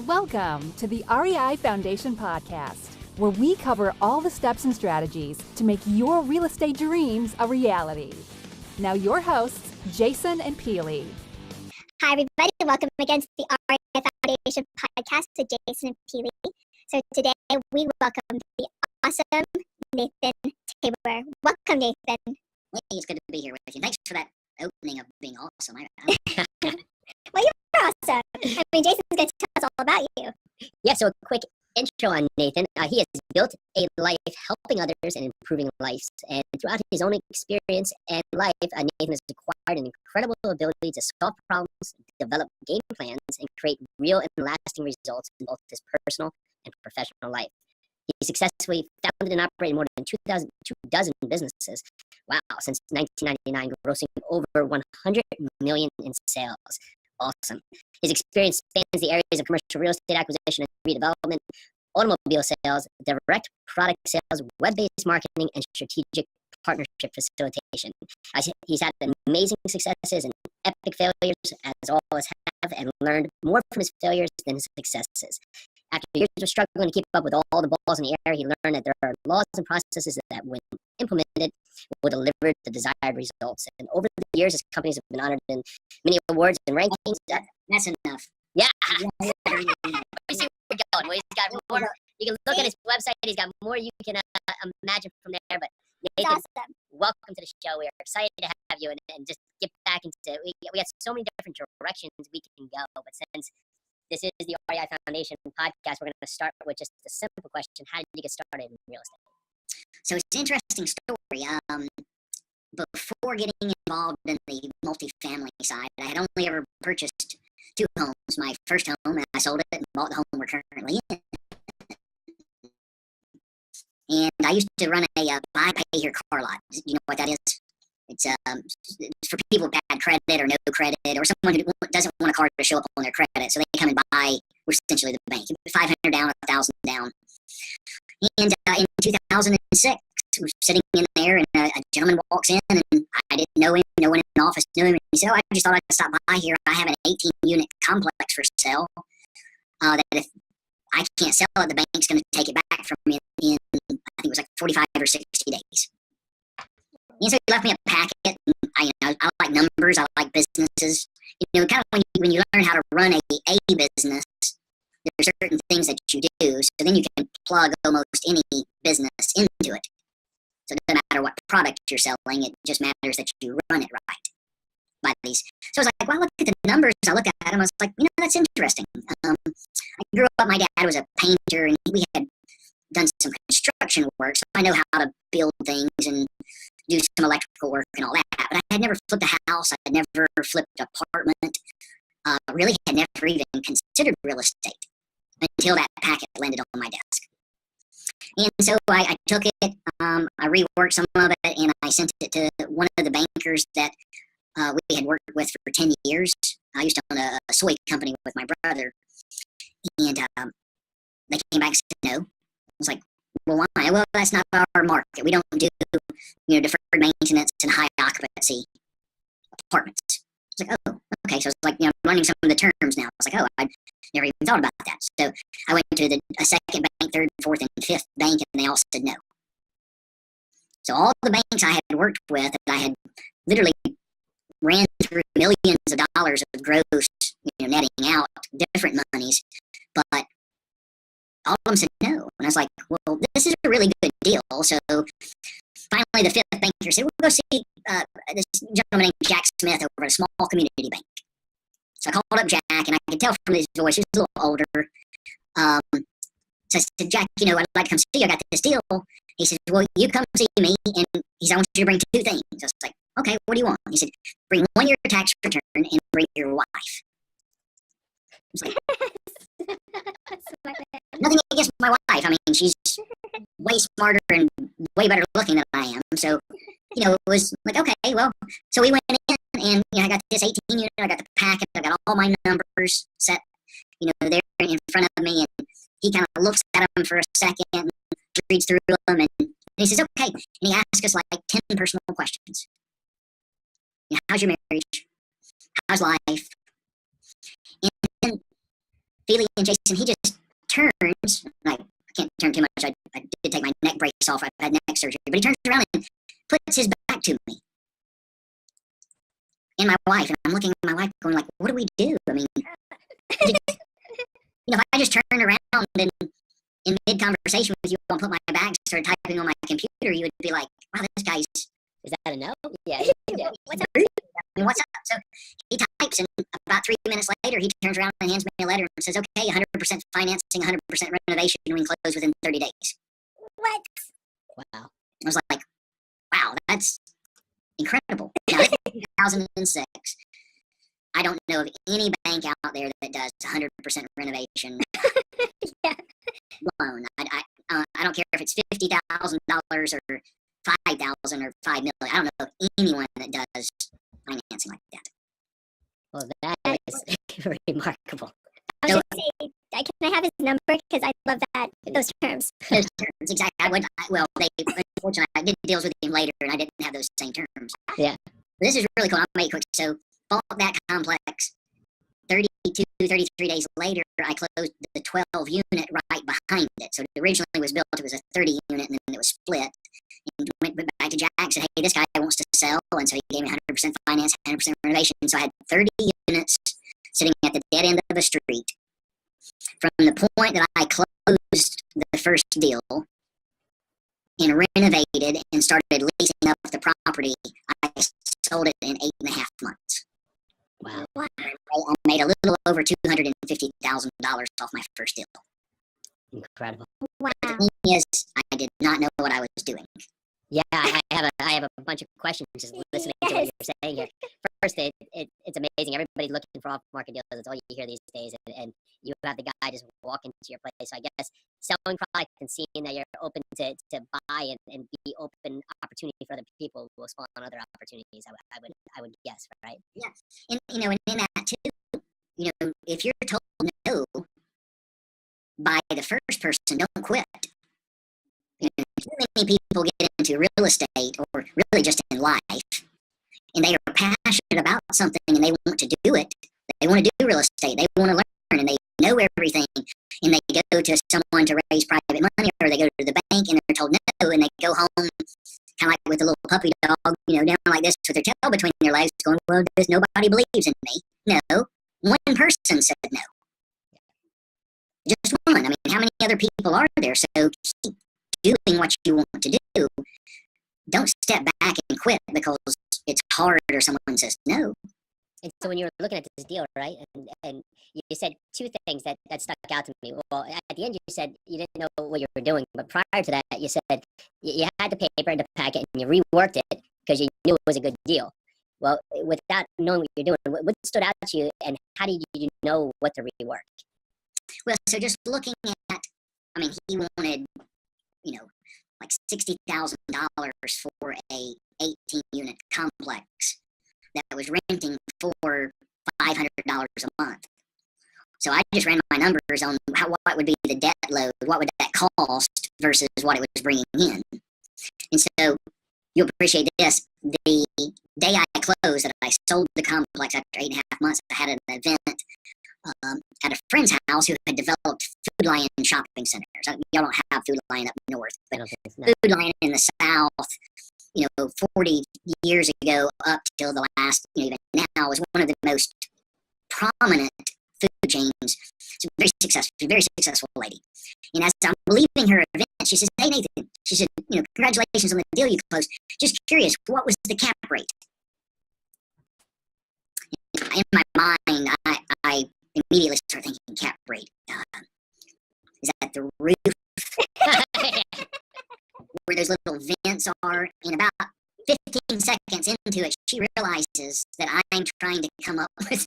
Welcome to the REI Foundation Podcast, where we cover all the steps and strategies to make your real estate dreams a reality. Now your hosts, Jason and Peely. Hi, everybody. Welcome again to the REI Foundation Podcast with Jason and Peely. So today we welcome the awesome Nathan Tabor. Welcome, Nathan. Hey, it's good to be here with you. Thanks for that opening of being awesome. Well, you're awesome. I mean, Jason's going to tell us all about you. Yeah, so a quick intro on Nathan. He has built a life helping others and improving lives. And throughout his own experience and life, Nathan has acquired an incredible ability to solve problems, develop game plans, and create real and lasting results in both his personal and professional life. He successfully founded and operated more than 2 dozen businesses. Wow, since 1999, grossing over 100 million in sales. Awesome. His experience spans the areas of commercial real estate acquisition and redevelopment, automobile sales, direct product sales, web-based marketing, and strategic partnership facilitation. He's had amazing successes and epic failures, as all of us have, and learned more from his failures than his successes. After years of struggling to keep up with all the balls in the air, he learned that there are laws and processes that, when implemented, will deliver the desired results. And over the years, his companies have been honored in many awards and rankings. That's enough. Yeah. You see where we're going. Well, he's got more. You can look at his website. He's got more you can imagine from there. But Nathan, Awesome. welcome to the show. We're excited to have you and just get back into. We got so many different directions we can go. But since this is the REI Foundation podcast, we're going to start with just a simple question. How did you get started in real estate? So it's an interesting story. Before getting involved in the multifamily side, I had only ever purchased 2 homes. My first home, and I sold it and bought the home we're currently in. And I used to run a buy, pay here car lot. You know what that is? It's for people with bad credit or no credit, or someone who doesn't want a car to show up on their credit, so they come and buy. We're essentially the bank, 500 down, 1,000 down. And in 2006, we were sitting in there, and a gentleman walks in, and I didn't know him. No one in the office knew him. And he said, I just thought I'd stop by here. I have an 18-unit complex for sale that if I can't sell it, the bank's going to take it back from me in, I think it was like 45 or 60 days. And so he left me a packet. I like numbers. I like businesses. Kind of when you learn how to run a business, there's certain things that you do. So then you can plug almost any business into it. So it doesn't matter what product you're selling. It just matters that you run it right by these. So I was like, well, I look at the numbers. I look at them. I was like, that's interesting. I grew up, my dad was a painter, and we had done some construction work. So I know how to build things and do some electrical work and all that. But I had never flipped a house. I had never flipped an apartment. Really had never even considered real estate until that packet landed on my desk. And so I took it, I reworked some of it, and I sent it to one of the bankers that we had worked with for 10 years. I used to own a soy company with my brother. And they came back and said no. I was like, well, why? Well, that's not our market. We don't do, deferred maintenance and high occupancy apartments. It's like, oh, okay. So it's like, learning some of the terms now. It's like, oh, I never even thought about that. So I went to a second bank, third, fourth, and fifth bank, and they all said no. So all the banks I had worked with, I had literally ran through millions of dollars of gross, netting out different monies, but all of them said no. And I was like, well, this is a really good deal. So finally, the fifth banker said, we'll go see this gentleman named Jack Smith over at a small community bank. So I called up Jack, and I could tell from his voice, he was a little older. So I said, Jack, I'd like to come see you. I got this deal. He said, well, you come see me, and he said, I want you to bring 2 things. I was like, okay, what do you want? He said, bring 1 year tax return and bring your wife. I was like, nothing against my wife. I mean, she's way smarter and way better looking than I am. So, it was like, okay, well, so we went in, and I got this 18 unit, I got the packet, I got all my numbers set, there in front of me, and he kind of looks at them for a second, and reads through them, and he says, okay, and he asks us like 10 personal questions. How's your marriage? How's life? And then Feely and Jason, he just turns. I can't turn too much. I did take my neck brace off. I've had neck surgery. But he turns around and puts his back to me and my wife. And I'm looking at my wife going like, what do we do? I mean, if I just turned around and in mid-conversation with you and put my back, started typing on my computer, you would be like, wow, this guy's... Is that a no? Yeah. What's up? What's up? So he types, and about 3 minutes later, he turns around and hands me a letter and says, okay, 100% financing, 100% renovation, we can close within 30 days. What? Wow. I was like, wow, that's incredible. Now, this is 2006. I don't know of any bank out there that does 100% renovation Yeah. loan. I don't care if it's $50,000 or 5,000 or 5 million. I don't know of anyone that does financing like that. Well, that is remarkable. I was going to say, can I have his number? Because I love those terms. Those terms, exactly. Unfortunately, I did deals with him later, and I didn't have those same terms. Yeah. This is really cool. I'll make it quick. So, bought that complex. 32, 33 days later, I closed the 12 unit right behind it. So, it originally was built, it was a 30 unit, and then it was split. And went back to Jack and said, hey, this guy wants to sell. And so he gave me 100% finance, 100% renovation. So I had 30 units sitting at the dead end of the street. From the point that I closed the first deal and renovated and started leasing up the property, I sold it in 8.5 months. Wow. I made a little over $250,000 off my first deal. Incredible. Wow. The thing is, I did not know what I was doing. Yeah, I have a bunch of questions just listening to what you're saying here. First, it's amazing. Everybody's looking for off-market deals. That's all you hear these days. And you have the guy just walk into your place. So I guess selling product and seeing that you're open to buy and be open opportunity for other people will spawn other opportunities. I would guess, right? Yeah, and and in that too, if you're told no by the first person, don't quit. Too many people get into real estate or really just in life, and they are passionate about something and they want to do it. They want to do real estate. They want to learn and they know everything. And they go to someone to raise private money, or they go to the bank and they're told no, and they go home kind of like with a little puppy dog, down like this with their tail between their legs, going, well, nobody believes in me. No, one person said no. Just one. I mean, how many other people are there? So keep doing what you want to do. Don't step back and quit because it's hard or someone says no. And so when you were looking at this deal, right, and you said two things that stuck out to me. Well, at the end you said you didn't know what you were doing, but prior to that you said you had the paper and the packet and you reworked it because you knew it was a good deal. Well, without knowing what you're doing, what stood out to you, and how did you know what to rework? Well, so just looking at, he wanted, like $60,000 for a 18-unit complex that was renting for $500 a month. So I just ran my numbers on what would be the debt load, what would that cost versus what it was bringing in. And so you'll appreciate this. The day I closed, that I sold the complex after 8.5 months, I had an event at a friend's house who had developed Food Lion shopping centers. Y'all don't have Food Lion up north, but Food Lion in the south, 40 years ago up till the last, even now, was one of the most prominent food chains. She's a very successful lady. And as I'm leaving her event, she says, hey, Nathan, she said, congratulations on the deal you closed. Just curious, what was the cap rate? In my mind, I immediately start thinking cap rate. Is that the roof? Where those little vents are? In about 15 seconds into it, she realizes that I'm trying to come up with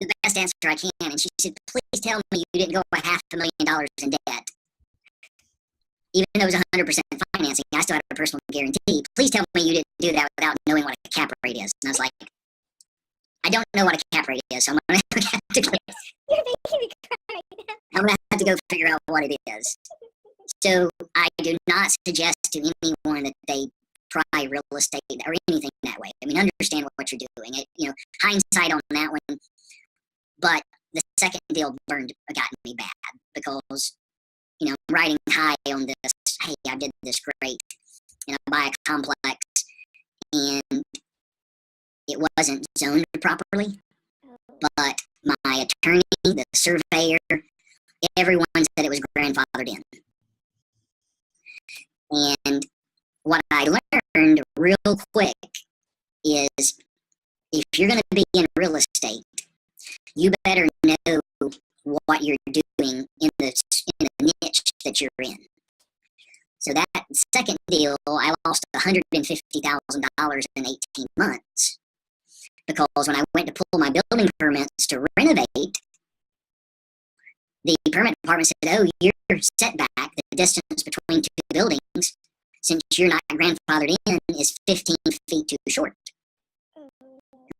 the best answer I can. And she said, please tell me you didn't go by $500,000 in debt. Even though it was 100% financing, I still had a personal guarantee. Please tell me you didn't do that without knowing what a cap rate is. And I was like, I don't know what a cap rate is, so I'm going to have to go. You're making me cry. I'm going to have to go figure out what it is. So I do not suggest to anyone that they try real estate or anything that way. Understand what you're doing. Hindsight on that one. But the second deal got me bad because, I'm riding high on this, hey, I did this great, and I buy a complex, and it wasn't zoned properly, but my attorney, the surveyor, everyone said it was grandfathered in. And what I learned real quick is if you're going to be in real estate, you better know what you're doing in the niche that you're in. So that second deal, I lost $150,000 in 18 months because when I went to pull my building permits to renovate, the permit department said, oh, your setback, the distance between two buildings, since you're not grandfathered in, is 15 feet too short. I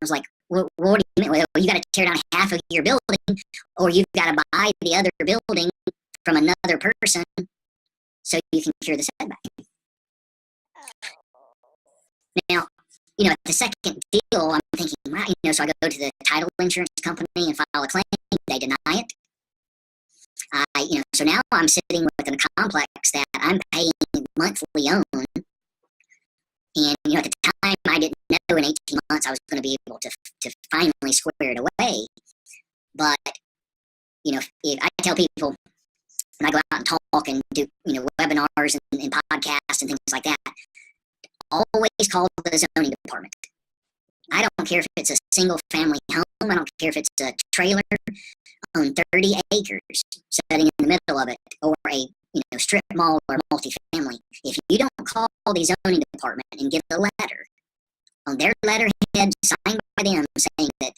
was like, well, what do you mean? Well, you got to tear down half of your building, or you've got to buy the other building from another person so you can cure the setback. Now, the second deal, I'm thinking, wow, so I go to the title insurance company and file a claim. They deny it. So now I'm sitting with a complex that I'm paying monthly on. And, at the time, I didn't know in 18 months I was going to be able to finally square it away. But, if I tell people when I go out and talk and do, webinars and podcasts and things like that, always call the zoning department. I don't care if it's a single family home. I don't care if it's a trailer on 30 acres sitting in the middle of it, or a strip mall or multifamily. If you don't call the zoning department and get a letter on their letterhead signed by them saying that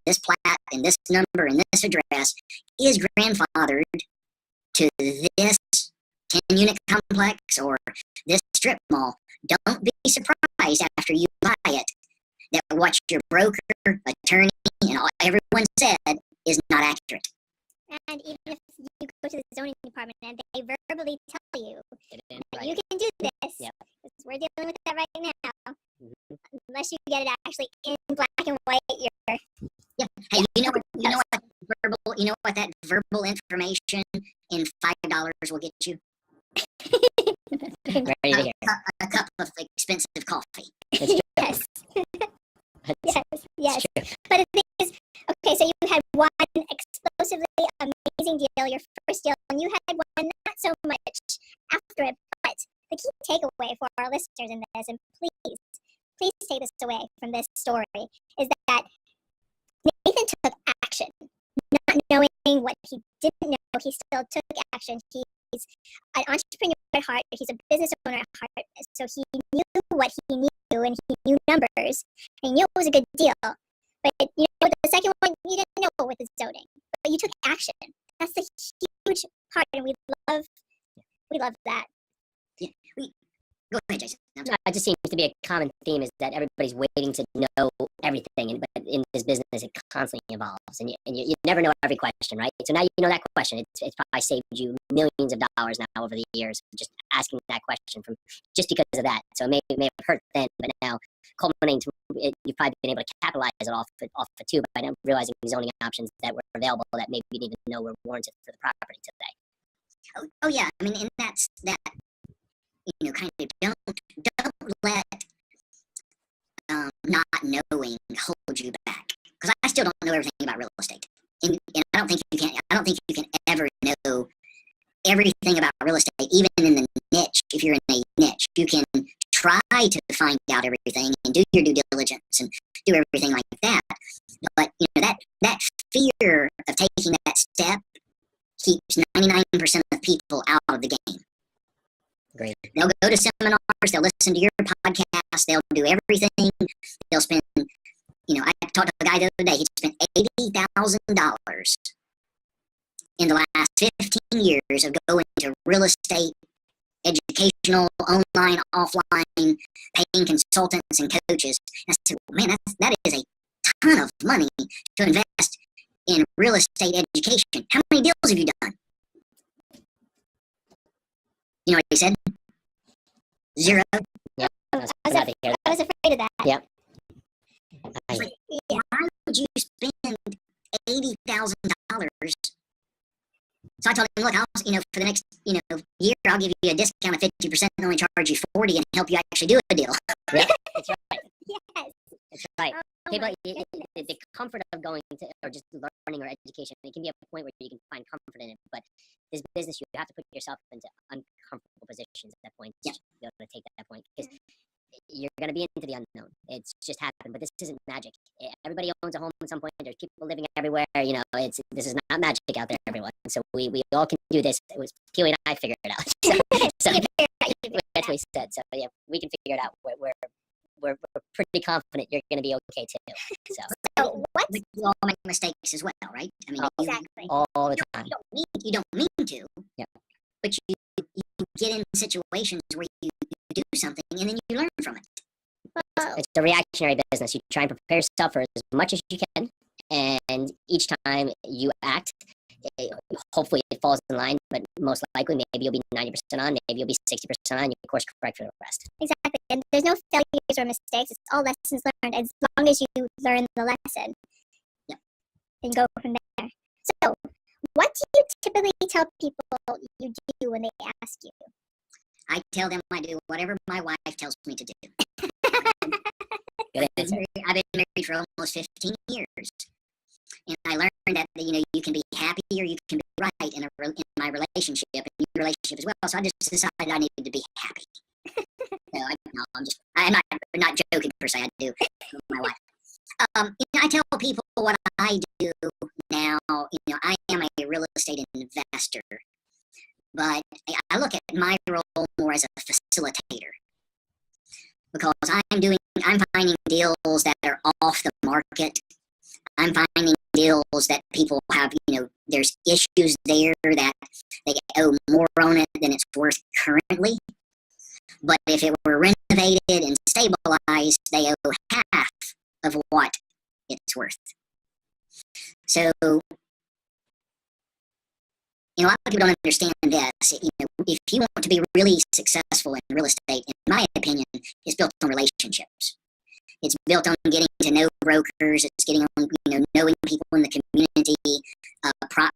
this plat and this number and this address is grandfathered to this 10-unit complex or this strip mall, don't be surprised after you buy it that what your broker, attorney, and everyone said is not accurate. And even if you go to the zoning department and they verbally tell you that Right. you can do this, Yep. because we're dealing with that right now, Mm-hmm. unless you get it actually in black and white, you're Yeah. Hey, what that verbal information in $5 will get you? Ready to hear. A cup of expensive coffee. It's true. yes, It's yes. true. But the thing is, okay, so you had one explosively amazing deal, your first deal, and you had one not so much after it. But the key takeaway for our listeners in this, and please take this away from this story, is that Nathan took action. Not knowing what he didn't know, he still took action. He's an entrepreneur at heart. He's a business owner at heart. So he knew what he knew, and he knew numbers, and he knew it was a good deal. But the second one, you didn't know with the zoning, but you took action. That's the huge part, and we love that. Yeah. Go ahead, Jason. No, it just seems to be a common theme is that everybody's waiting to know everything, but in this business, it constantly evolves, and you never know every question, right? So now you know that question. It's probably saved you millions of dollars now over the years, just asking that question just because of that. So it may have hurt then, but now culminating to it, you've probably been able to capitalize it off it too by now realizing zoning options that were available that maybe you didn't even know were warranted for the property today. Oh yeah. I mean, and that's that. Kind of don't let not knowing hold you back, because I still don't know everything about real estate, and I don't think you can ever know everything about real estate, even in the niche. If you're in a niche, you can try to find out everything and do your due diligence and do everything like that, but that fear of taking that step keeps 99% of people out of the game. Great. They'll go to seminars, they'll listen to your podcast, they'll do everything. They'll spend, I talked to a guy the other day, he spent $80,000 in the last 15 years of going to real estate, educational, online, offline, paying consultants and coaches. And I said, man, that is a ton of money to invest in real estate education. How many deals have you done? You know what he said? 0. Yep. I was afraid of that. Yep. Like, why would you spend $80,000. So I told him, look, I'll, for the next, year, I'll give you a discount of 50% and only charge you 40 and help you actually do a deal. Yeah, that's right. Yes. That's right. Oh People, my the comfort of going to, or just learning or education, it can be a point where you can find comfort in it. But this business, you have to put yourself into uncomfortable positions at that point to be able to take that point. Because you're going to be into the unknown. It's just happened, but this isn't magic. Everybody owns a home at some point. There's people living everywhere. This is not magic out there, everyone. So we all can do this. It was Peely and I figured it out. So that's what he said. So yeah, we can figure it out. We're pretty confident you're going to be okay too. So what? But you all make mistakes as well, right? I mean, Exactly. All the time. You don't mean to. Yeah. But you get in situations where you do something and then you learn from it. It's a reactionary business. You try and prepare yourself for as much as you can, and each time you act, hopefully it falls in line, but most likely maybe you'll be 90% on, maybe you'll be 60% on, you course correct for the rest. Exactly. And there's no failures or mistakes. It's all lessons learned. As long as you learn the lesson, and go from there. So, what do you typically tell people you do when they ask you? I tell them I do whatever my wife tells me to do. Good answer. I've been married for almost 15 years. And I learned that, you can be happy or you can be right in my relationship and your relationship as well. So I just decided I needed to be happy. I'm not joking per se. I do with my wife. I tell people what I do now. I am a real estate investor, but I look at my role more as a facilitator because I'm finding deals that are off the market. I'm finding deals that people have, there's issues there that they owe more on it than it's worth currently. But if it were renovated and stabilized, they owe half of what it's worth. So, a lot of people don't understand this. If you want to be really successful in real estate, in my opinion, it's built on relationships. It's built on getting to know brokers. It's getting on, knowing people in the community,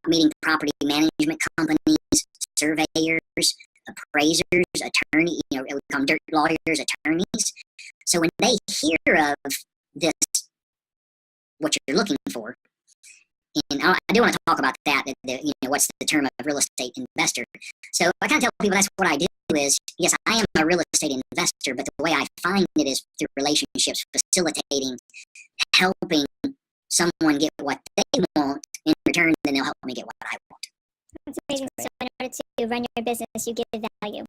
meeting property management companies, surveyors, appraisers, attorneys, we call them dirt lawyers, attorneys. So when they hear of this, what you're looking for, and I do want to talk about that, what's the term of real estate investor. So I kind of tell people that's what I do is, yes, I am a real estate investor, but the way I find it is through relationships, facilitating, helping someone get what they want in return, then they'll help me get what I want. That's amazing. So in order to run your business, you give value.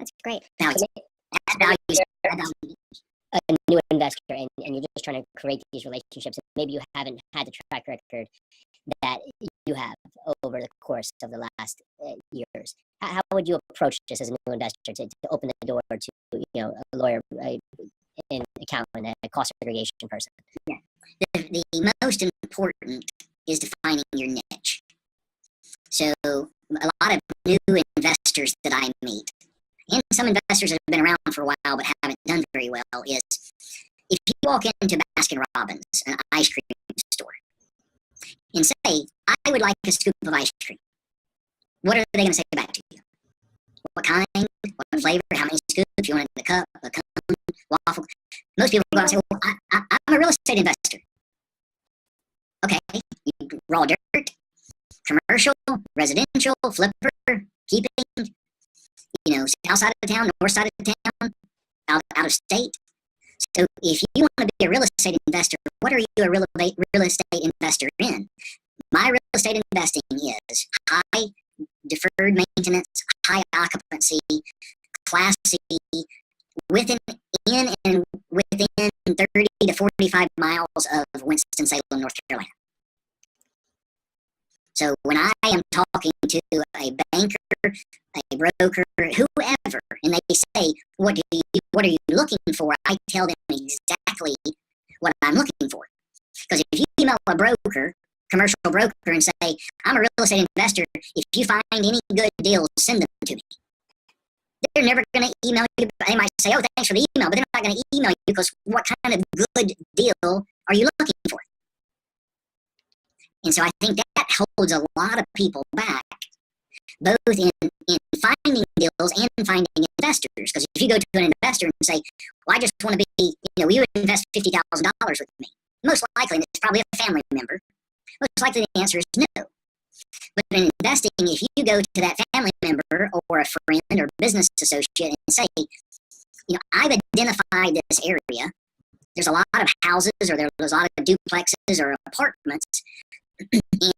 That's great. Value. A new investor, and you're just trying to create these relationships. Maybe you haven't had the track record that you have over the course of the last years. How would you approach this as a new investor to open the door to a lawyer, an accountant, a cost segregation person? Yeah. The most important is defining your niche. So a lot of new investors that I meet, and some investors that have been around for a while but haven't done very well, is if you walk into Baskin-Robbins, an ice cream store, and say, I would like a scoop of ice cream, what are they going to say back to you? What kind? What flavor? How many scoops? You want it in a cup, a cone, waffle? Most people go out and say, well, I'm a real estate investor. Okay, raw dirt, commercial, residential, flipper, keeping, south side of town, north side of town, out of state. So if you want to be a real estate investor, what are you a real estate investor in? My real estate investing is high deferred maintenance, high occupancy, classy, within 30 to 45 miles of Winston-Salem, North Carolina. So when I am talking to a banker, a broker, whoever, and they say, what are you looking for? I tell them exactly what I'm looking for. Because if you email a broker, commercial broker, and say, I'm a real estate investor, if you find any good deals, send them to me. They're never going to email you. They might say, oh, thanks for the email, but they're not going to email you because what kind of good deal are you looking for? And so I think that holds a lot of people back, both in finding deals and finding investors. Because if you go to an investor and say, well, I just want to be, will you invest $50,000 with me? Most likely, and it's probably a family member, most likely the answer is no. But in investing, if you go to that family member or a friend or business associate and say, I've identified this area, there's a lot of houses or there's a lot of duplexes or apartments,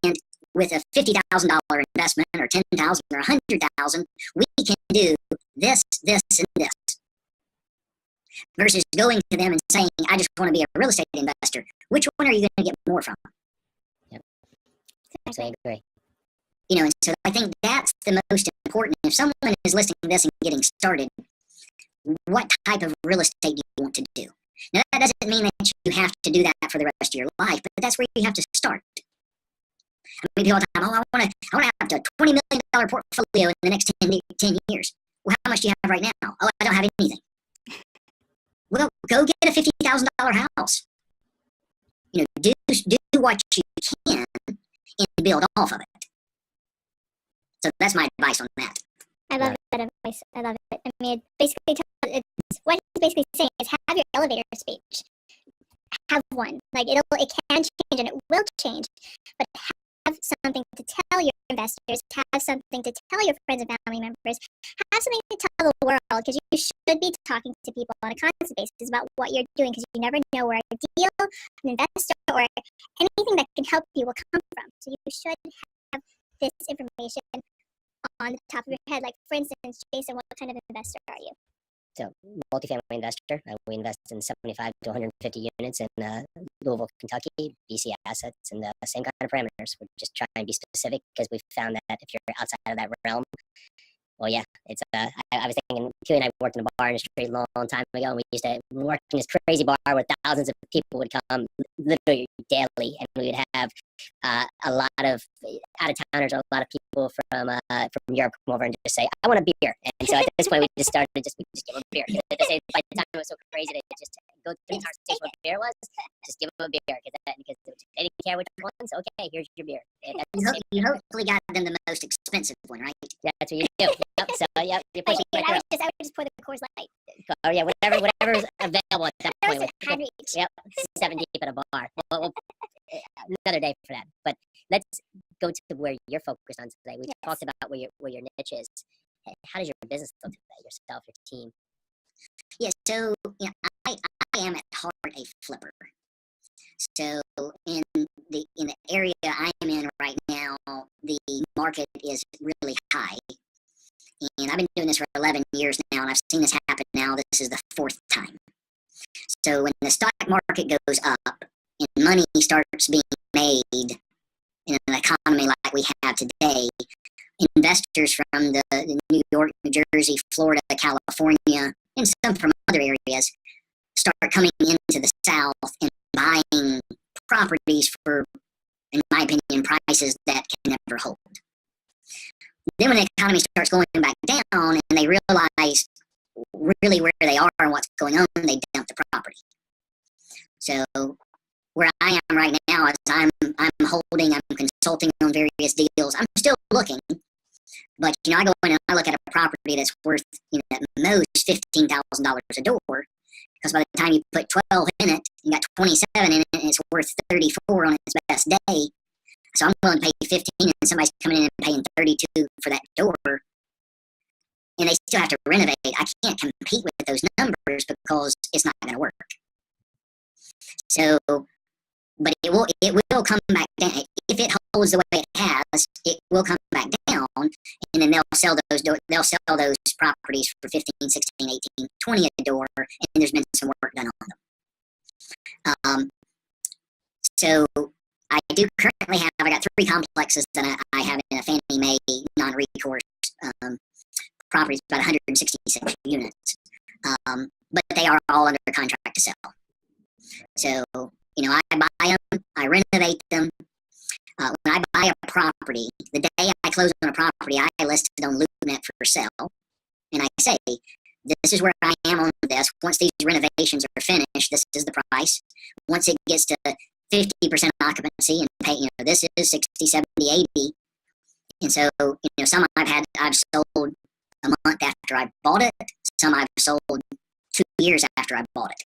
and with a $50,000 investment or $10,000 or $100,000, we can do this, this, and this. Versus going to them and saying, I just want to be a real estate investor. Which one are you going to get more from? Yep. I agree. And so I think that's the most important. If someone is listening to this and getting started, what type of real estate do you want to do? Now, that doesn't mean that you have to do that for the rest of your life, but that's where you have to start. I mean, people all the time, I want to have a $20 million portfolio in the next 10 years. Well, how much do you have right now? Oh, I don't have anything. Well, go get a $50,000 house. Do what you can and build off of it. So that's my advice on that. I love that advice. I love it. I mean, what he's basically saying is have your elevator speech. Have one. Like it can change and it will change, but have something to tell your investors. Have something to tell your friends and family members. Have something to tell the world, because you should be talking to people on a constant basis about what you're doing, because you never know where a deal, an investor, or anything that can help you will come from. So you should have this information on the top of your head. Like, for instance, Jason, what kind of investor are you? So, multifamily investor. We invest in 75 to 150 units in Louisville, Kentucky, BC assets, and the same kind of parameters. We're just trying to be specific because we've found that if you're outside of that realm, well, yeah, it's. I was thinking, Keely and I worked in the bar industry a long time ago, and we used to work in this crazy bar where thousands of people would come literally daily, and we would have a lot of out-of-towners, a lot of people from Europe come over and just say, I want a beer. And so at this point, we just started we just give them a beer. By the time it was so crazy, they just go through the entire station what beer was, just give them a beer, because they didn't care which ones. Okay, here's your beer. You hopefully got them the most expensive one, right? Yeah, that's what you do. Yep. So yeah, you're pushing I would just pour the Coors Light. Oh yeah, whatever's available at that point. Hand reach. Yep, 7 deep at a bar. Well, another day for that. But let's go to where you're focused on today. We talked about where your niche is. How does your business look today? Yourself, your team. Yeah. So I am at heart a flipper. So in the area I am in right now, the market is really high. And I've been doing this for 11 years now, and I've seen this happen now. This is the fourth time. So when the stock market goes up and money starts being made in an economy like we have today, investors from the New York, New Jersey, Florida, California, and some from other areas start coming into the South and buying properties for, in my opinion, prices that can never hold. Then when the economy starts going back down and they realize really where they are and what's going on, they dump the property. So where I am right now is I'm consulting on various deals. I'm still looking, but I go in and I look at a property that's worth at most $15,000 a door, because by the time you put 12 in it, you got 27 in it, and it's worth 34 on its best day. So I'm willing to pay 15, and somebody's coming in and paying 32 for that door, and they still have to renovate. I can't compete with those numbers because it's not going to work. So, but it will come back down. If it holds the way it has, it will come back down, and then they'll sell those properties for 15, 16, 18, 20 a door, and there's been some work done on them. So I do currently have, I got 3 complexes that I have in a Fannie Mae non-recourse properties, about 166 units. But they are all under contract to sell. So, I buy them, I renovate them. When I buy a property, the day I close on a property, I list it on LoopNet for sale. And I say, this is where I am on this. Once these renovations are finished, this is the price. Once it gets to 50% occupancy and pay, this is 60, 70, 80. And so, some I've sold a month after I bought it. Some I've sold 2 years after I bought it.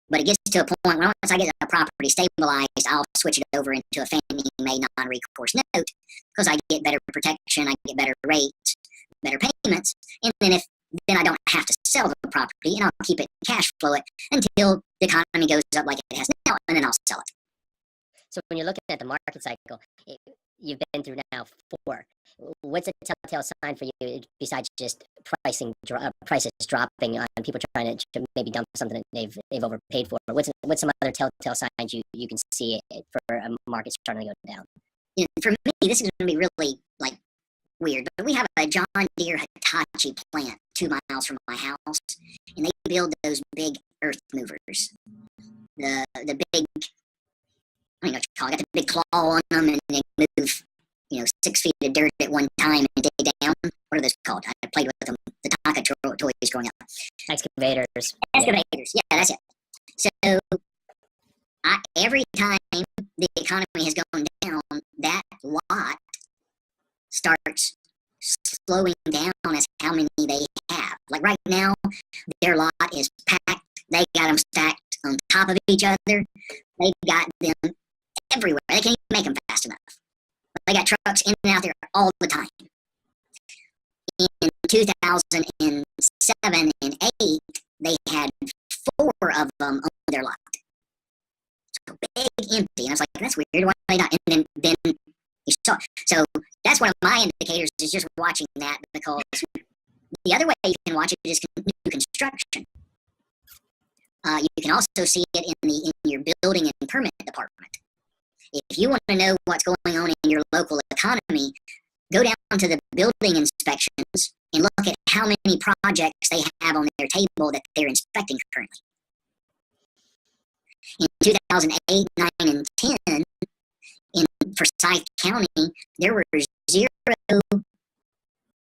But it gets to a point where once I get the property stabilized, I'll switch it over into a Fannie Mae non-recourse note because I get better protection, I get better rates, better payments, and then I don't have to sell the property, and I'll keep it and cash flow it until the economy goes up like it has now, and then I'll sell it. So when you're looking at the market cycle, you've been through now 4. What's a telltale sign for you besides just prices dropping on people trying to maybe dump something that they've overpaid for? What's some other telltale signs you can see for a market starting to go down? For me, this is going to be really weird, but we have a John Deere Hitachi plant 2 miles from my house, and they build those big earth movers. The big, I don't know what you call it, got the big claw on them, and they move 6 feet of dirt at one time and dig down. What are those called? I played with them, the Tonka toys growing up. Excavators. Yeah, that's it. So every time the economy has gone down, that lot starts slowing down as how many they have. Like right now, their lot is packed. They got them stacked on top of each other. They've got them everywhere. They can't even make them fast enough. They got trucks in and out there all the time. In 2007 and 8, they had 4 of them on their lot. So big, empty. And I was like, that's weird. Why are they not? And then you saw. So that's one of my indicators is just watching that, because the other way you can watch it is new construction. You can also see it in your building and permit department. If you want to know what's going on in your local economy, go down to the building inspections and look at how many projects they have on their table that they're inspecting currently. In 2008, 9, and 10, in Forsyth County, there were 0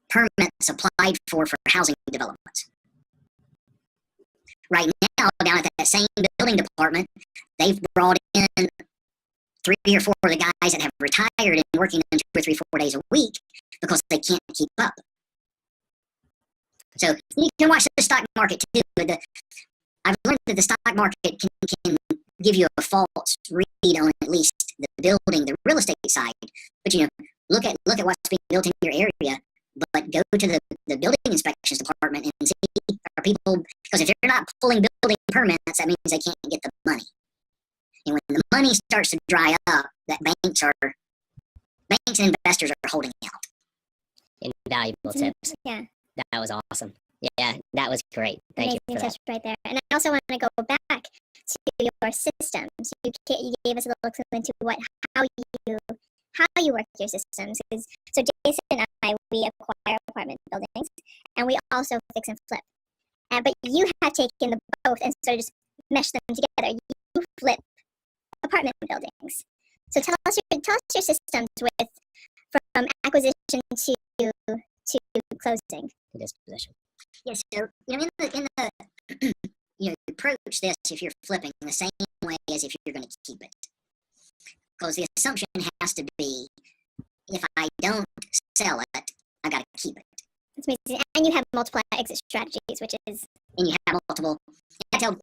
permits applied for housing developments. Right now, down at that same building department, they've brought in 3 or 4 of the guys that have retired and working 2 or 3, 4 days a week because they can't keep up. So you can watch the stock market too. But I've learned that the stock market can give you a false read on at least the building, the real estate side. But look at what's being built in your area. But go to the building inspections department and see are people, because if they're not pulling building permits, that means they can't get the money. And when the money starts to dry up, that banks and investors are holding out. Invaluable tips. Yeah. That was awesome. Yeah, that was great. Thank you for that. Tips right there. And I also want to go back to your systems. You gave us a little clue into how you work your systems. So Jason and I, we acquire apartment buildings, and we also fix and flip. But you have taken the both and sort of just meshed them together. You flip apartment buildings. So tell us your systems from acquisition to closing. Disposition. Yes. So in the you approach this if you're flipping the same way as if you're going to keep it, because the assumption has to be if I don't sell it, I got to keep it. That's amazing. And you have multiple exit strategies, which is. And you have multiple. I tell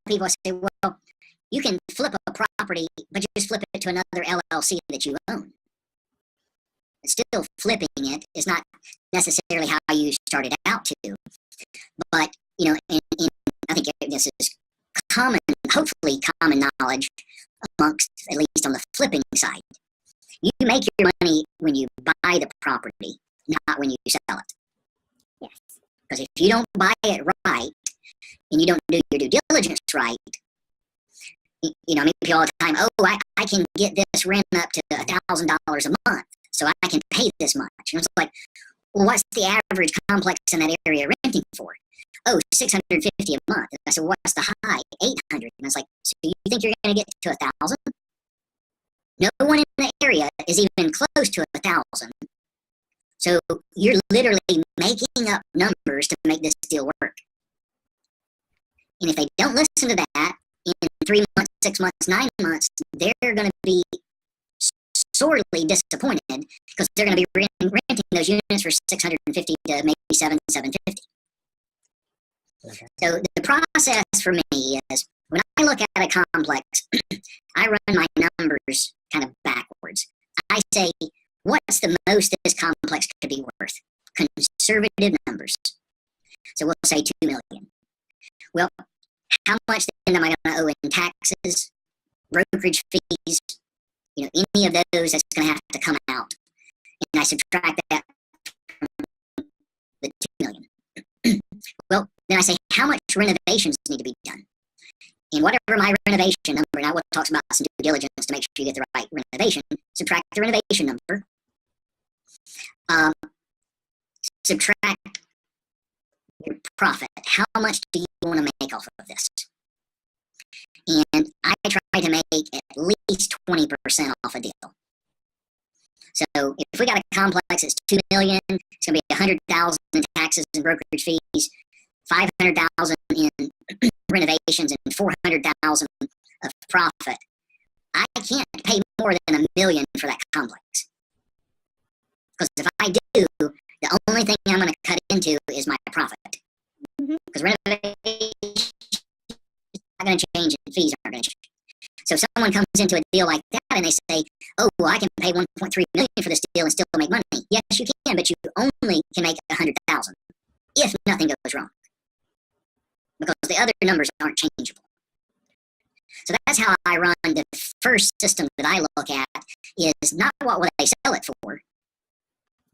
people, I say, well, you can flip a property, but you just flip it to another LLC that you own. It's still flipping it. It's not necessarily how you started out to. But, I think this is hopefully common knowledge amongst, at least on the flipping side. You make your money when you buy the property, not when you sell it. Yes. Because if you don't buy it right, and you don't do your due diligence right, I meet people all the time, I can get this rent up to $1,000 a month, so I can pay this much. And it's like, well, what's the average complex in that area renting for? Oh, $650 a month. And I said, what's the high? $800. And I was like, so you think you're going to get to 1,000? No one in the area is even close to 1,000. So you're literally making up numbers to make this deal work. And if they don't listen to that, in 3 months, 6 months, 9 months, they're going to be sorely disappointed because they're going to be renting those units for 650 to maybe 750. Okay. So the process for me is when I look at a complex, I run my numbers kind of backwards. I say, what's the most this complex could be worth? Conservative numbers. So we'll say 2 million. Well, how much then am I going to owe in taxes, brokerage fees, any of those that's going to have to come out? And I subtract that from the 2 million. Well, then I say, how much renovations need to be done? And whatever my renovation number, and I will talk about some due diligence to make sure you get the right renovation, subtract the renovation number, subtract your profit. How much do you want to make off of this? And I try to make at least 20% off a deal. So if we got a complex that's 2 million, it's going to be 100,000 in taxes and brokerage fees, 500,000 in renovations, and 400,000 of profit. I can't pay more than $1 million for that complex. Because if I do, the only thing I'm going to cut into is my profit. Because renovation is not going to change and fees aren't going to change. So if someone comes into a deal like that and they say, oh, well, I can pay 1.3 million for this deal and still make money. Yes, you can, but you only can make 100,000 if nothing goes wrong. Because the other numbers aren't changeable. So that's how I run the first system that I look at is not what will they sell it for.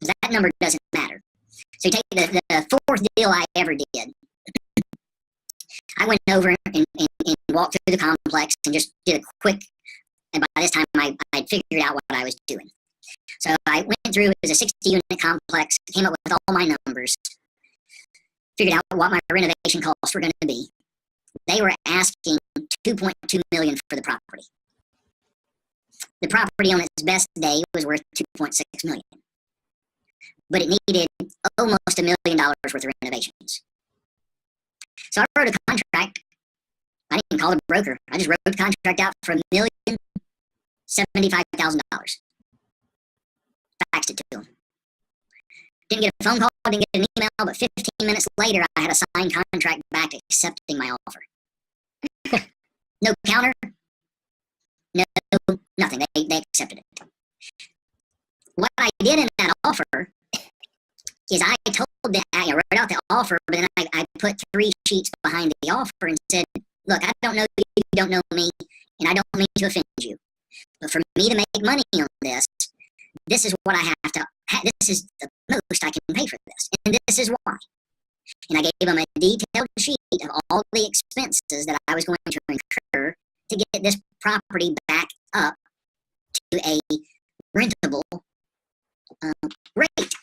That number doesn't matter. So you take the fourth deal I ever did. I went over and walked through the complex and just did a quick, and by this time I'd figured out what I was doing. So I went through, it was a 60-unit complex, came up with all my numbers, figured out what my renovation costs were going to be. They were asking $2.2 million for the property. The property on its best day was worth $2.6 million. But it needed almost $1 million worth of renovations. So I wrote a contract. I didn't call the broker. I just wrote the contract out for $1,075,000. Faxed it to him. Didn't get a phone call, didn't get an email, but 15 minutes later, I had a signed contract back accepting my offer. No counter, no nothing. They accepted it. What I did in that offer is I told them, I wrote out the offer, but then I put 3 sheets behind the offer and said, look, I don't know you, you don't know me, and I don't mean to offend you. But for me to make money on this is what I have to, this is the most I can pay for this, and this is why. And I gave them a detailed sheet of all the expenses that I was going to incur to get this property back up to a rentable rate.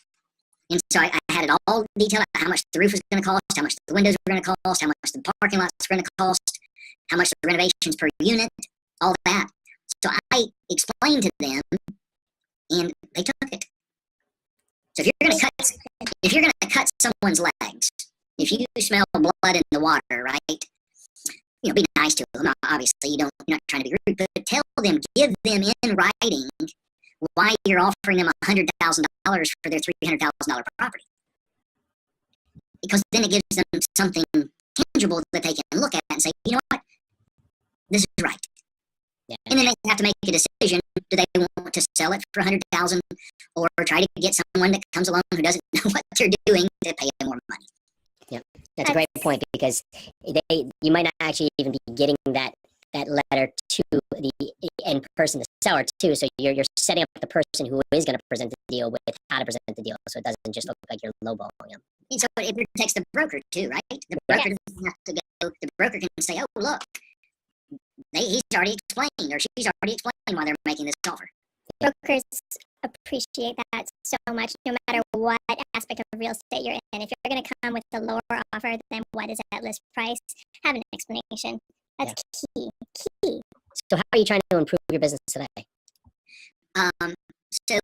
And so I had it all detailed, how much the roof was going to cost, how much the windows were going to cost, how much the parking lots were going to cost, how much the renovations per unit, all that. So I explained to them, and they took it. So if you're going to cut someone's legs, if you smell blood in the water, right? Be nice to them. Obviously, you're not trying to be rude, but tell them, give them in writing why you're offering them $100,000 for their $300,000 property. Because then it gives them something tangible that they can look at and say, you know what, this is right. Yeah. And then they have to make a decision: do they want to sell it for $100,000, or try to get someone that comes along who doesn't know what they're doing to pay them more money? Yeah, that's a great point, because you might not actually even be getting that letter to the end person, the seller, too. So you're setting up the person who is going to present the deal with how to present the deal, so it doesn't just look like you're lowballing them. And so it protects the broker too, right? The broker doesn't have to go. The broker can say, "Oh, look, he's already explained, or she's already explained why they're making this offer." Brokers appreciate that so much, no matter what aspect of real estate you're in. If you're going to come with a lower offer than what is at list price, have an explanation. That's key. So how are you trying to improve your business today? So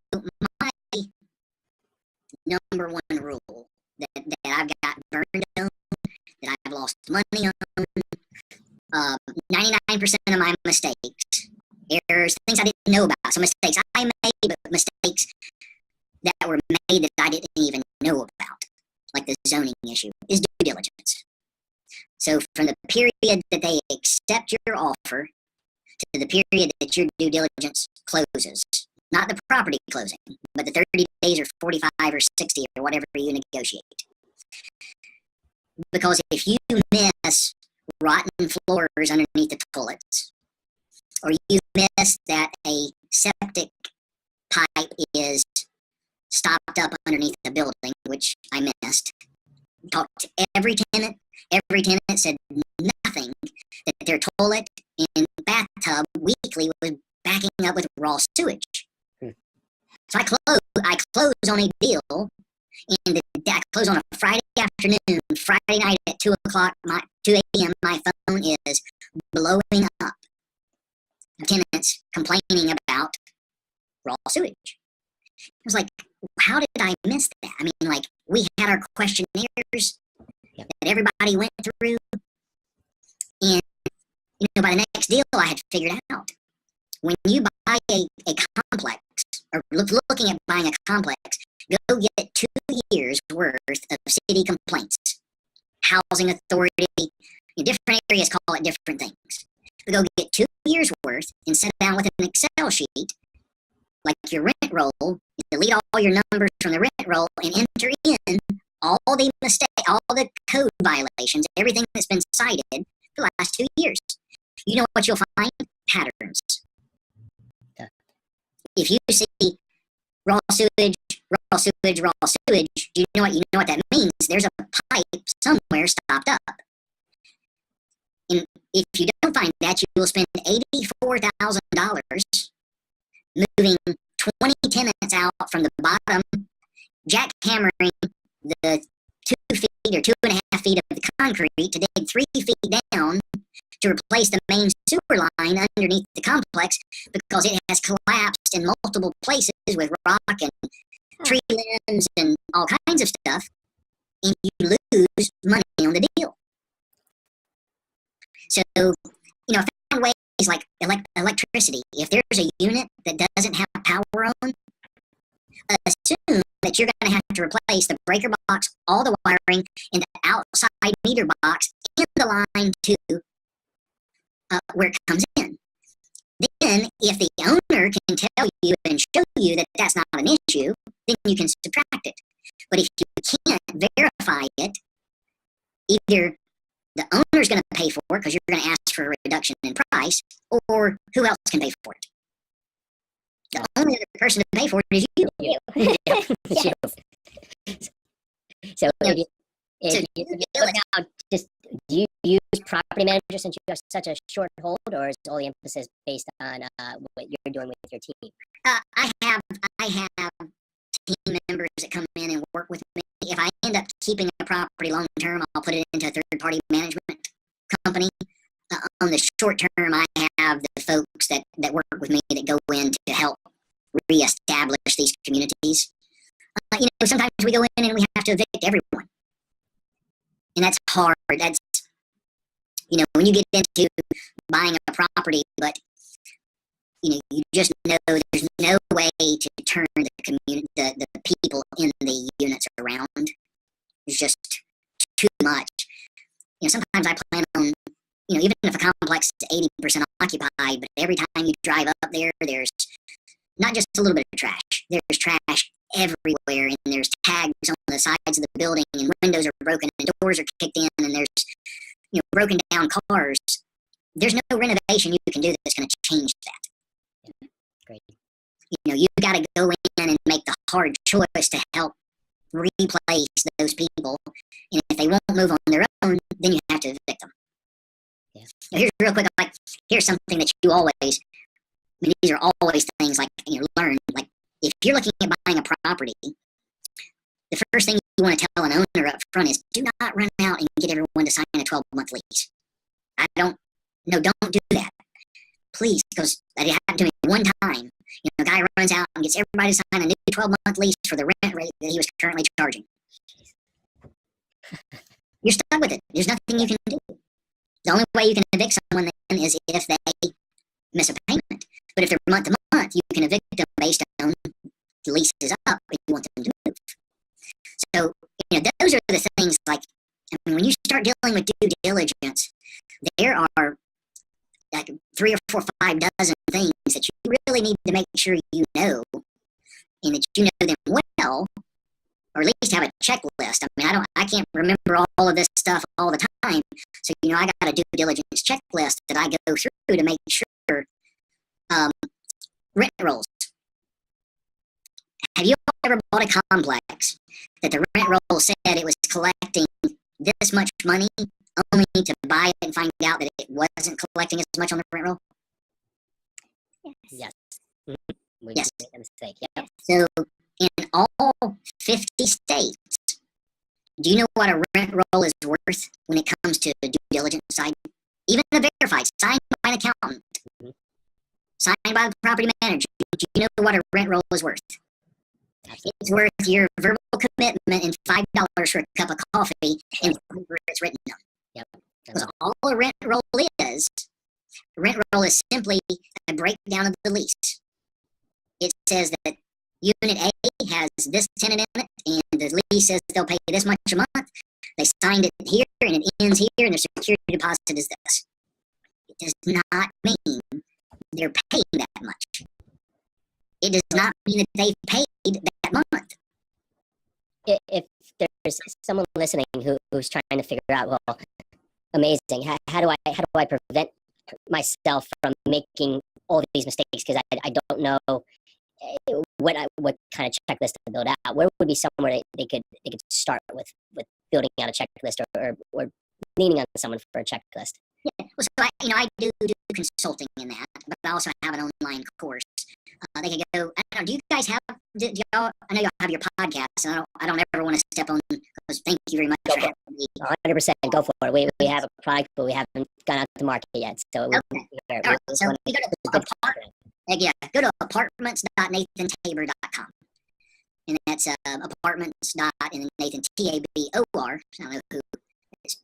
my number one rule that I've got burned on, that I've lost money on, 99% of my mistakes, errors, things I didn't know about, some mistakes I made, but mistakes that were made that I didn't even know about, like the zoning issue, is due diligence. So from the period that they accept your offer to the period that your due diligence closes, not the property closing, but the 30 days or 45 or 60 or whatever you negotiate. Because if you miss rotten floors underneath the toilets, or you miss that a septic pipe is stopped up underneath the building, which I missed, talked to every tenant said nothing, that their toilet and bathtub weekly was backing up with raw sewage. So I close on a deal, and I close on a Friday afternoon, Friday night at 2 a.m., my phone is blowing up. Tenants complaining about raw sewage. I was like, how did I miss that? I mean, like, we had our questionnaires that everybody went through, and by the next deal I had figured out, when you buy a complex, or looking at buying a complex, go get 2 years worth of city complaints, housing authority, different areas call it different things. But go get 2 years worth and sit down with an Excel sheet, like your rent roll, delete all your numbers from the rent roll and enter in all the all the code violations, everything that's been cited for the last 2 years. You know what you'll find? Patterns. If you see raw sewage, do you know what that means? There's a pipe somewhere stopped up. And if you don't find that, you will spend $84,000 moving 20 tenants out from the bottom, jackhammering the 2 feet or 2.5 feet of the concrete to dig 3 feet down to replace the main sewer line underneath the complex, because it has collapsed in multiple places with rock and tree limbs and all kinds of stuff, and you lose money on the deal. So, I found ways like electricity. If there's a unit that doesn't have power on, assume that you're going to have to replace the breaker box, all the wiring, and the outside meter box in the line to where it comes in. Then, if the owner can tell you and show you that that's not an issue, then you can subtract it. But if you can't verify it, either the owner's going to pay for it because you're going to ask for a reduction in price, or who else can pay for it? The only other person to pay for it is you. Yes. So if you look out, do you use property manager since you have such a short hold, or is all the emphasis based on what you're doing with your team? I have team members that come in and work with me. If I end up keeping a property long term, I'll put it into a third party management company. On the short term, I have the folks that work with me that go in to help reestablish these communities. Sometimes we go in and we have to evict everyone, and that's hard. That's when you get into buying a property, but you just know there's no way to turn the community, the people in the units around. It's just too much. Sometimes I plan on, even if a complex is 80% occupied, but every time you drive up there, there's not just a little bit of trash. There's trash everywhere, and there's tags on the sides of the building, and windows are broken, and doors are kicked in, and there's broken down cars. There's no renovation you can do that's going to change that. Yeah. Great. You've got to go in and make the hard choice to help replace those people. And if they won't move on their own, then you have to evict them. Yeah. Here's real quick, here's something that you always, these are always things learn. Like, if you're looking at buying a property, the first thing you want to tell an owner up front is, do not run out and get everyone to sign a 12-month lease. Don't do that. Please, because that happened to me one time. A guy runs out and gets everybody to sign a new 12-month lease for the rent rate that he was currently charging. You're stuck with it. There's nothing you can do. The only way you can evict someone then is if they miss a payment. But if they're month to month, you can evict them based on the lease is up and you want them to move. So, those are the things like, when you start dealing with due diligence, there are like 3 or 4, 5 dozen things that you really need to make sure you know, and that you know them well, or at least have a checklist. I can't remember all of this stuff all the time. So, I got a due diligence checklist that I go through to make sure. Rent rolls. Have you ever bought a complex that the rent roll said it was collecting this much money, only to buy it and find out that it wasn't collecting as much on the rent roll? Yes. We Yes. made a mistake. Yep. So in all 50 states, do you know what a rent roll is worth when it comes to the due diligence side? Even the verified, signed by an accountant, signed by the property manager. Do you know what a rent roll is worth? Absolutely. It's worth your verbal commitment and $5 for a cup of coffee and where it's written on. Yep. That's all a rent roll is. A rent roll is simply a breakdown of the lease. It says that Unit A has this tenant in it, and the lease says they'll pay this much a month. They signed it here, and it ends here, and their security deposit is this. It does not mean they're paying that much. It does not mean that they've paid that month. If there's someone listening who's trying to figure out, well, amazing, how do I prevent myself from making all these mistakes because I don't know what kind of checklist to build out. Where would be somewhere they could start with building out a checklist or leaning on someone for a checklist? Yeah, well, so I do consulting in that, but I also have an online course. They can go. I don't know. Do you guys have? Do y'all? I know y'all have your podcast, and I don't ever want to step on. Because thank you very much for having me. 100%, go for it. We have a product, but we haven't gone out to market yet. So Okay. All right. So you go to apartments.nathantabor.com, and that's apartments. And then Nathan TABOR. I don't know who is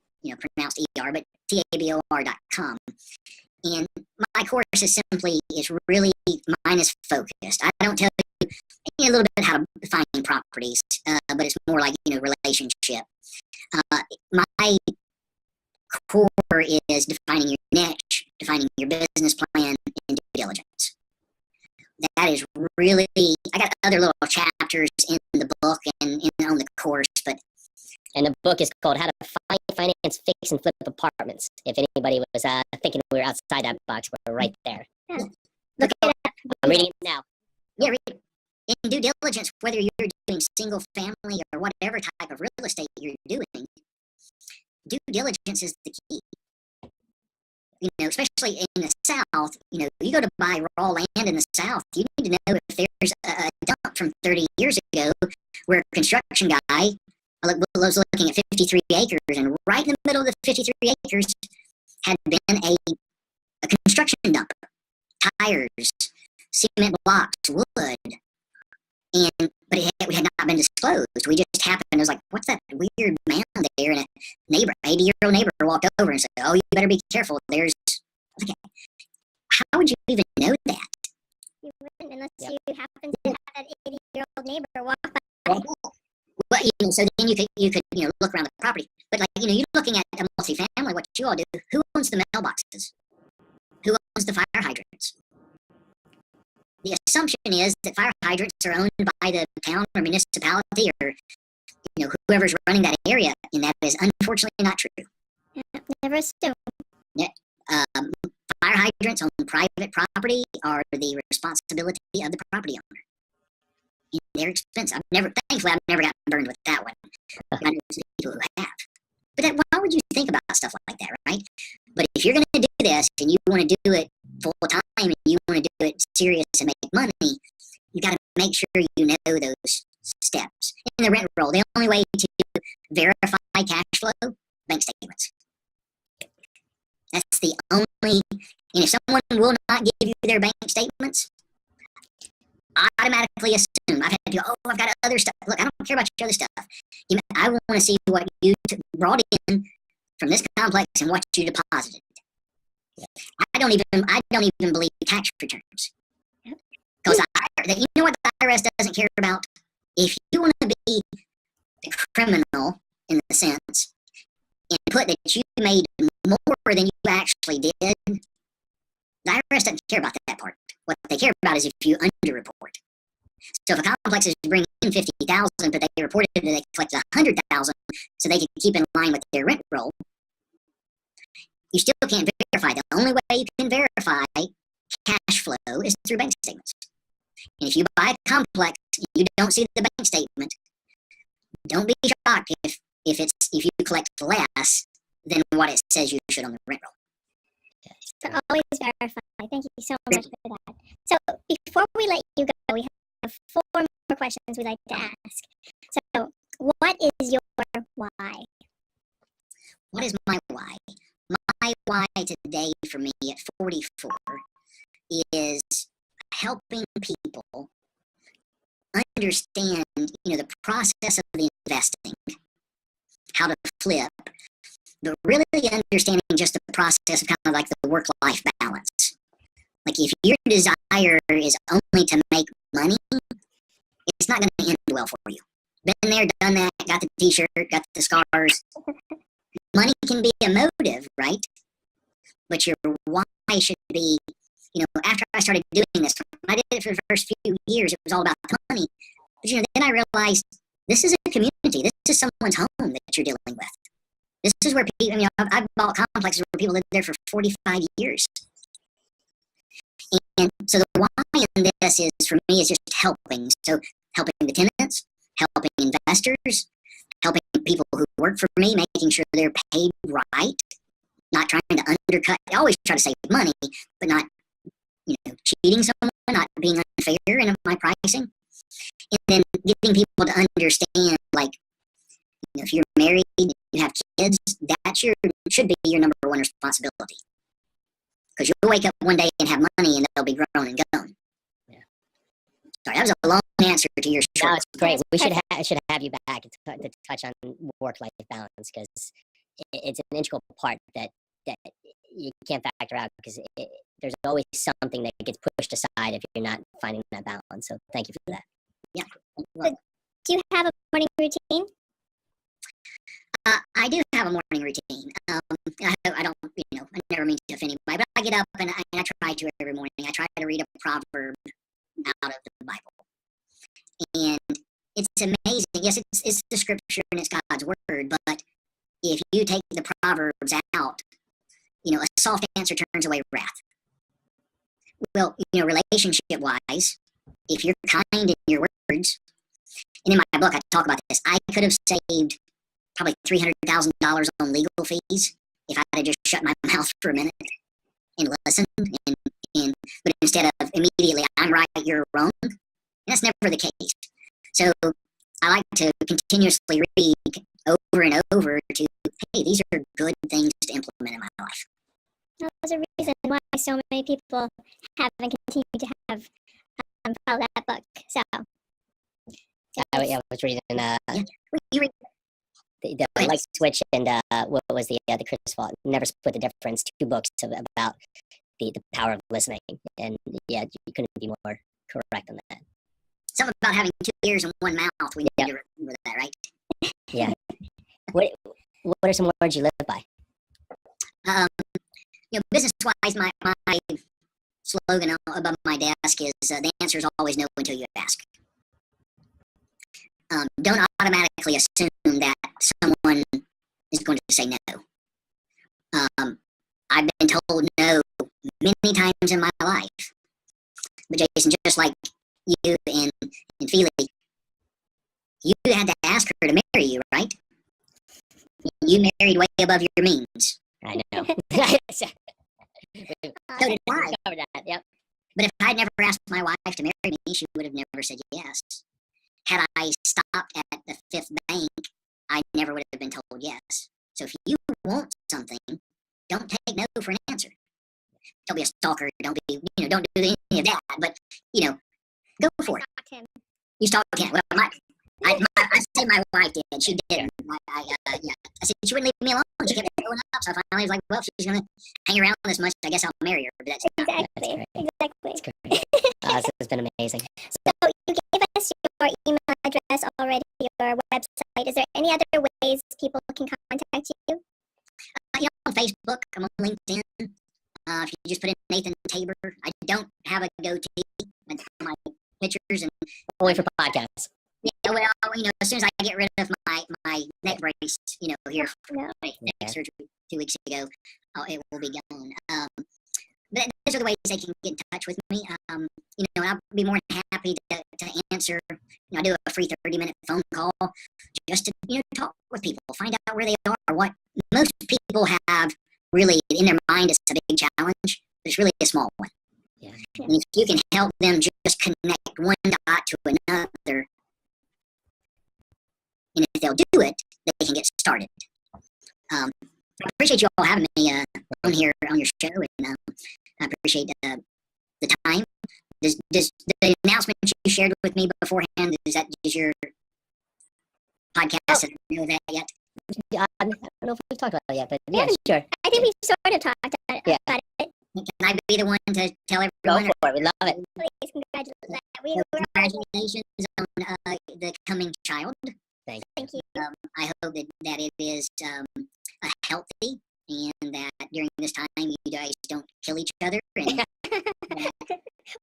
pronounced ER, but TABOR.com. And my course is really, mine is focused. I don't tell you a little bit how to find properties, but it's more like, relationship. My core is defining your niche, defining your business plan, and due diligence. That is really, I got other little chapters in the book and on the course, but. And the book is called How to Finance, Fix, and Flip Apartments. If anybody was thinking we were outside that box, we're right there. Yeah. Look at that. I'm reading it now. Yeah, read it. In due diligence, whether you're doing single family or whatever type of real estate you're doing, due diligence is the key. Especially in the South, you go to buy raw land in the South, you need to know if there's a dump from 30 years ago where a construction guy was looking at 53 acres, and right in the middle of the 53 acres had been a construction dump. Tires, cement blocks, wood, but it had not been disclosed. We just happened, it was like, what's that weird mound there? And a 80-year-old neighbor walked over and said, oh, you better be careful. Okay. How would you even know that? You wouldn't unless you happen to have that 80-year-old neighbor walk by. Well, so then you could look around the property. But you're looking at a multifamily, what you all do, who owns the mailboxes? Who owns the fire hydrants? The assumption is that fire hydrants are owned by the town or municipality or whoever's running that area, and that is unfortunately not true. Yeah, never assume. Yeah, fire hydrants on private property are the responsibility of the property owner. And they're expensive. Thankfully, I've never gotten burned with that one. I know some people who have. But why would you think about stuff like that, right? But if you're going to do this and you want to do it full time and you want to do it serious and make money, you got to make sure you know those steps. In the rent roll, the only way to verify cash flow, bank statements. That's the only, and if someone will not give you their bank statements, automatically assume, I've had to go, I've got other stuff. Look, I don't care about your other stuff. I want to see what you brought in from this complex and what you deposited. I don't even believe tax returns. Because you know what the IRS doesn't care about? If you want to be a criminal in the sense and put that you made more than you actually did, the IRS doesn't care about that part. What they care about is if you underreport. So if a complex is bringing in 50,000, but they reported that they collected 100,000, so they can keep in line with their rent roll, you still can't verify. The only way you can verify cash flow is through bank statements. And if you buy a complex and you don't see the bank statement, don't be shocked if you collect less than what it says you should on the rent roll. So always verify. Thank you so much for that. So before we let you go, we have 4 more questions we'd like to ask. So what is your why? What is my why? My why today for me at 44 is helping people understand, the process of the investing, how to flip, but really understanding just the process of kind of like the work-life balance. Like if your desire is only to make money, it's not going to end well for you. Been there, done that, got the t-shirt, got the scars. Money can be a motive, right? But your why should be, after I started doing this, I did it for the first few years, it was all about the money. But, then I realized this is a community. This is someone's home that you're dealing with. This is where people, I've bought complexes where people live there for 45 years. And so the why in this is, for me, is just helping. So helping the tenants, helping investors, helping people who work for me, making sure they're paid right, not trying to undercut. I always try to save money, but not, cheating someone, not being unfair in my pricing. And then getting people to understand, like, if you're married, you have kids, that should be your number one responsibility. Because you'll wake up one day and have money and they'll be grown and gone. Yeah. Sorry, that was a long answer to your short. No, it's great. We should have you back to touch on work-life balance, because it's an integral part that you can't factor out, because there's always something that gets pushed aside if you're not finding that balance. So thank you for that. Yeah. So, do you have a morning routine? I do have a morning routine. I don't, I never mean to offend anybody, but I get up and I try to every morning. I try to read a proverb out of the Bible. And it's amazing. Yes, it's the scripture and it's God's word, but if you take the proverbs out, a soft answer turns away wrath. Well, relationship-wise, if you're kind in your words, and in my book I talk about this, I could have saved probably $300,000 on legal fees if I had just shut my mouth for a minute and listened. But instead of immediately, I'm right, you're wrong, and that's never the case. So I like to continuously read over and over to, hey, these are good things to implement in my life. There's a reason why so many people have and continue to have followed that book. So I was reading You read the light switch and what was the Chris Watt, Never Split the Difference, 2 books about the power of listening. And yeah, you couldn't be more correct on that. Something about having 2 ears and 1 mouth. We need to remember that, right? Yeah. What are some words you live by? Business-wise, my slogan above my desk is the answer is always no until you ask. Don't automatically assume that someone is going to say no. I've been told no many times in my life. But Jason, just like you and Feely, you had to ask her to marry you, right? You married way above your means. I know. So did I. Covered that, yep. But if I'd never asked my wife to marry me, she would have never said yes. Had I stopped at the 5th bank, I never would have been told yes. So if you want something, don't take no for an answer. Don't be a stalker. Don't be, don't do any of that. But, go for it. You stalked him. Well, I say my wife did. She didn't. I said she wouldn't leave me alone. She kept going So I finally was like, well, if she's gonna hang around this much, I guess I'll marry her. But that's Exactly. Exactly. That's great. This has been amazing. So you gave us your email address already, your website. Is there any other ways people can contact you? On Facebook, I'm on LinkedIn. If you just put in Nathan Tabor, I don't have a goatee. That's my pictures and Only for podcasts. yeah, well, as soon as I get rid of my neck brace, here No. my neck surgery 2 weeks ago, it will be gone. But those are the ways they can get in touch with me. And I'll be more than happy to answer. I do a free 30-minute phone call just to talk with people, find out where they are. What most people have really in their mind is a big challenge, but it's really a small one. Yeah. And if you can help them just connect one dot to another, and if they'll do it, they can get started. I appreciate you all having me on here on your show, and I appreciate the time. Does the announcement you shared with me beforehand, is your podcast? I don't know that yet. I don't know if we've talked about it yet, but yeah, sure. I think we sort of talked about it. Can I be the one to tell Go everyone? for it. We love it. Please, Congratulations on the coming child. Thank you. I hope that it is healthy, and that during this time you guys don't kill each other. And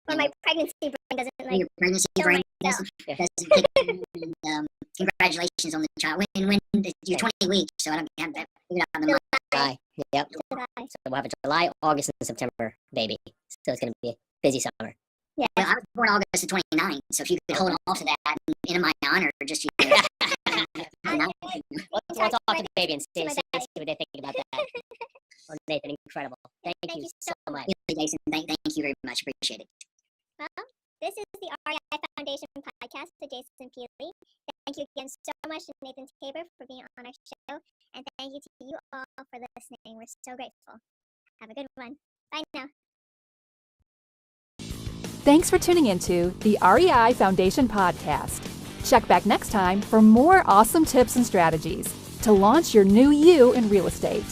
Or my pregnancy brain doesn't your pregnancy kill brain myself. doesn't kick in. And, congratulations on the child. When you're 20 weeks, so I don't have that figured out in the month. July. Yep. July. So we'll have a July, August, and September baby. So it's going to be a busy summer. Yeah. Well, I was born August the 29th, so if you could hold off to that in my honor, just We'll talk to the baby and see what they think about that. Well, Nathan, incredible. Thank you so much. Jason, thank you very much. Appreciate it. Well, this is the REI Foundation podcast with Jason Peely. Thank you again so much to Nathan Tabor for being on our show, and thank you to you all for listening. We're so grateful. Have a good one. Bye now. Thanks for tuning into the REI Foundation podcast. Check back next time for more awesome tips and strategies to launch your new you in real estate.